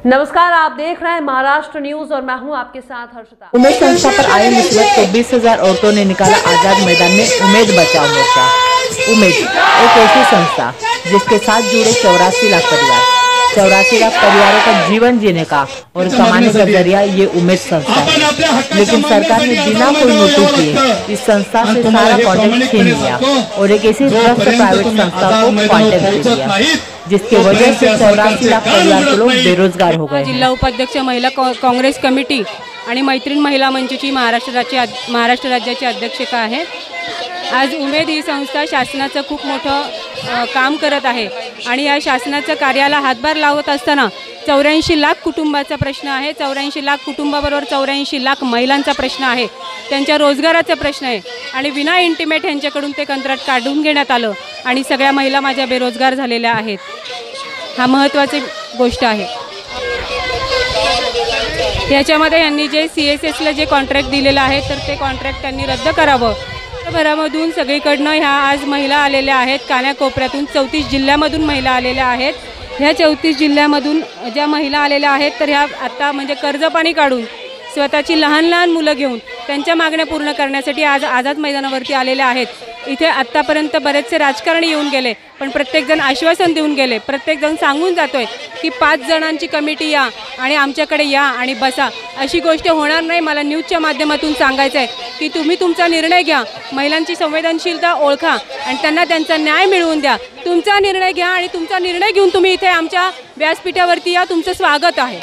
नमस्कार, आप देख रहे हैं महाराष्ट्र न्यूज और मैं हूं आपके साथ हर्षिता। उमेद संस्था पर आई मुसीबत को 20,000 औरतों ने निकाला आजाद मैदान में उमेद बचाओ मोर्चा। उमेद एक ऐसी संस्था जिसके साथ जुड़े 84 लाख परिवार, 84 लाख परिवारों का जीवन जीने का और कमाने का जरिया ये उमेद संस्था है। लेकिन सरकार ने बिना कोई नोटिस दिए इस संस्था से सारा कॉन्ट्रैक्ट छीन लिया और एक ऐसी ट्रस्ट प्राइवेट संस्था को कॉन्ट्रैक्ट दे दिया, जिसकी वजह से 84 लाख परिवार के लोग बेरोजगार हो गए। जिल्हा उपाध्यक्ष महिला काँग्रेस कमिटी आणि मैत्रीण महिला मंचची महाराष्ट्र राज्याची अध्यक्षता आहे। आज उमेद ही संस्था शासनाचं खूप मोठं काम करत आहे आणि या शासनाच्या कार्याला हातभार लावत असताना 84 लाख कुटुंबाचा प्रश्न आहे। 84 लाख कुटुंबाबरोबर 84 लाख महिलांचा प्रश्न आहे, त्यांच्या रोजगाराचा प्रश्न आहे आणि विना इंटिमेट यांच्याकडून ते कंत्राट काढून घेण्यात आलं आणि सगळ्या महिला माझ्या बेरोजगार झालेल्या आहेत। हा महत्त्वाची गोष्ट आहे। याच्यामध्ये यांनी जे CSSला जे कॉन्ट्रॅक्ट दिलेलं आहे तर ते कॉन्ट्रॅक्ट त्यांनी रद्द करावं। भरामधून सगळीकडनं ह्या आज महिला आलेल्या आहेत, कानाकोपऱ्यातून 34 जिल्ह्यामधून महिला आलेल्या आहेत। ह्या 34 जिल्ह्यामधून ज्या महिला आलेल्या आहेत तर ह्या आता म्हणजे कर्जपाणी काढून स्वतःची लहान लहान मुलं घेऊन त्यांच्या मागण्या पूर्ण करण्यासाठी आज आझाद मैदानावरती आलेल्या आहेत। इथे आत्तापर्यंत बरेचसे राजकारणी येऊन गेले, पण प्रत्येकजण आश्वासन देऊन गेले, प्रत्येकजण सांगून जातोय की 5 जणांची कमिटी या आणि आमच्याकडे या आणि बसा। अशी गोष्ट होणार नाही। मला न्यूजच्या माध्यमातून सांगायचं आहे की तुम्ही तुमचा निर्णय घ्या, महिलांची संवेदनशीलता ओळखा आणि त्यांना त्यांचा न्याय मिळवून द्या। तुमचा निर्णय घ्या आणि तुमचा निर्णय घेऊन तुम्ही इथे आमच्या व्यासपीठावरती या। तुमचं स्वागत आहे।